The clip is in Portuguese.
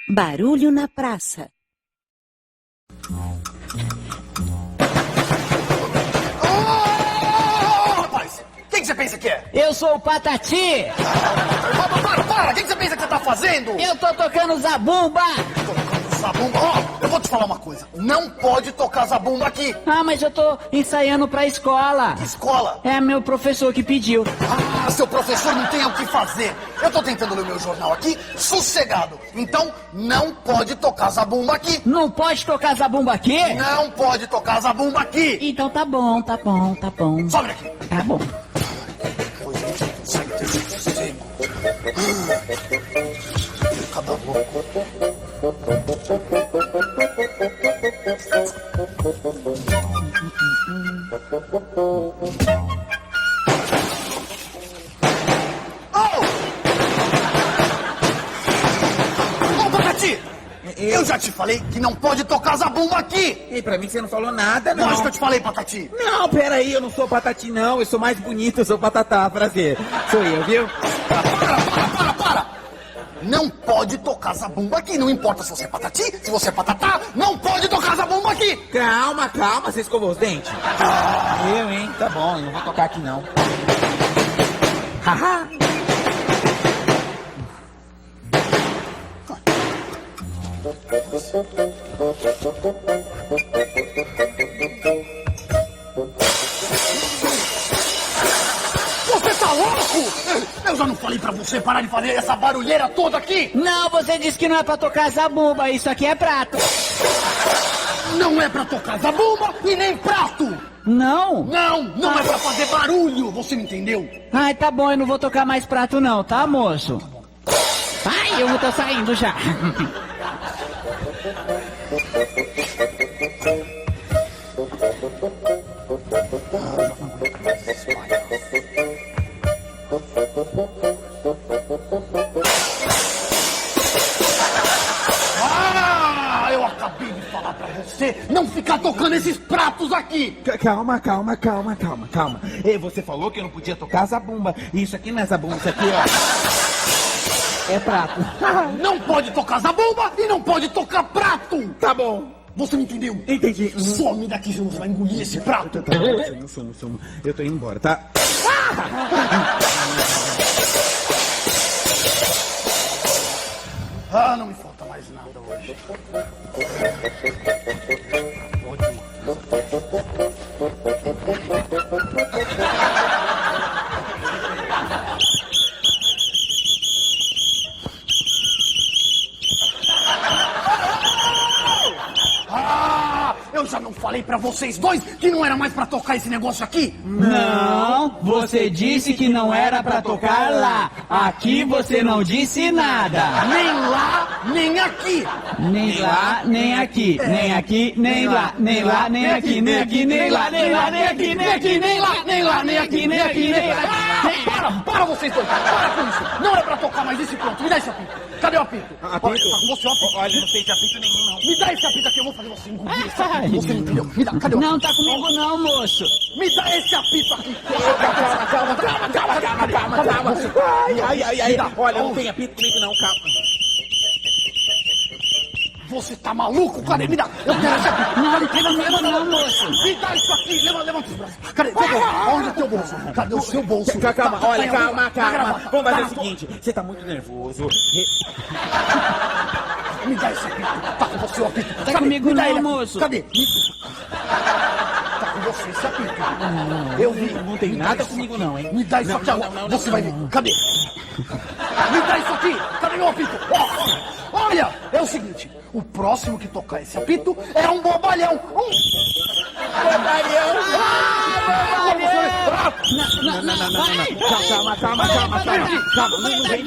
Barulho na praça. Rapaz, quem que você pensa que é? Eu sou o Patati. Para! Quem que você pensa que você tá fazendo? Eu tô tocando zabumba. Tocando zabumba. Ó, eu vou te falar uma coisa. Não pode tocar zabumba aqui. Ah, mas eu tô ensaiando pra escola. Escola. É meu professor que pediu. Ah, seu professor não tem o que fazer. Eu tô tentando ler o meu jornal aqui, sossegado. Então, não pode tocar zabumba aqui. Não pode tocar zabumba aqui? Não pode tocar zabumba aqui. Então tá bom. Sobe aqui. Tá bom. Cada louco. Ô, Patati! Eu já te falei que não pode tocar zabumba aqui! E pra mim você não falou nada, não. Lógico que eu te falei, Patati! Não, peraí, eu não sou Patati, não. Eu sou mais bonito, eu sou Patatá. Prazer. Sou eu, viu? Para! Não pode tocar zabumba aqui, não importa se você é Patati, se você é Patatá, não pode tocar zabumba aqui! Calma, você escovou os dentes? Eu, hein? Tá bom, eu não vou tocar aqui, não. Haha! Você tá louco? Eu já não falei pra você parar de fazer essa barulheira toda aqui? Não, você disse que não é pra tocar zabumba. Isso aqui é prato. Não é pra tocar zabumba e nem prato! Não? Não é pra fazer barulho, você me entendeu? Ai, tá bom, eu não vou tocar mais prato não, tá, moço? Ai, eu tô saindo já. Eu acabei de falar pra você não ficar tocando esses pratos aqui! Calma. Ei, você falou que eu não podia tocar zabumba. Isso aqui não é zabumba, isso aqui, ó. É prato. Não pode tocar zabumba e não pode tocar prato! Tá bom. Você me entendeu? Entendi. Some daqui, senão você vai engolir esse prato! Tá bom, sumo. Eu tô indo embora, tá? Ah, não me falta mais nada hoje. Eu já não falei pra vocês dois que não era mais pra tocar esse negócio aqui? Não, você disse que não era pra tocar lá. Aqui você não disse nada. Nem lá, nem aqui. Nem lá, nem aqui. Nem aqui, nem lá. Nem lá, nem aqui. Nem aqui, nem lá. Nem lá, nem aqui. Nem aqui, nem lá. Nem lá, nem aqui. Nem aqui, nem lá. Para vocês dois. Para com isso. Não é pra tocar mais esse pronto. Me dá esse apito. Cadê o apito? Apito? Olha, tá com você o apito. Olha, não tem de apito nenhum, não. Me dá esse apito aqui. Eu vou fazer você engolir esse apito. Você me entendeu? Me dá. Cadê o apito? Não tá comigo não, moço. Me dá esse apito aqui. Calma. Ai. Olha, não tem apito comigo, não, calma. Você tá maluco? Cadê? Me dá. Eu quero esse apito. Não tem comigo não, moço. Me dá isso aqui. Levanta os braços. Cadê? Onde é teu bolso? Cadê o seu bolso? Calma. Vamos fazer o Tá, seguinte. Você tá muito nervoso. Me dá esse apito. Tá com você o apito. Tá Cadê? comigo Me dá não, ele aqui. moço. Cadê? Tá com você esse apito. Eu vi. Não tem nada comigo, não, hein? Me dá isso aqui agora. Você vai ver. Cadê? Me dá isso aqui. Cadê meu apito? Olha, é o seguinte. O próximo que tocar esse apito é um bobalhão. Bobalhão! Não. Calma. Não vem.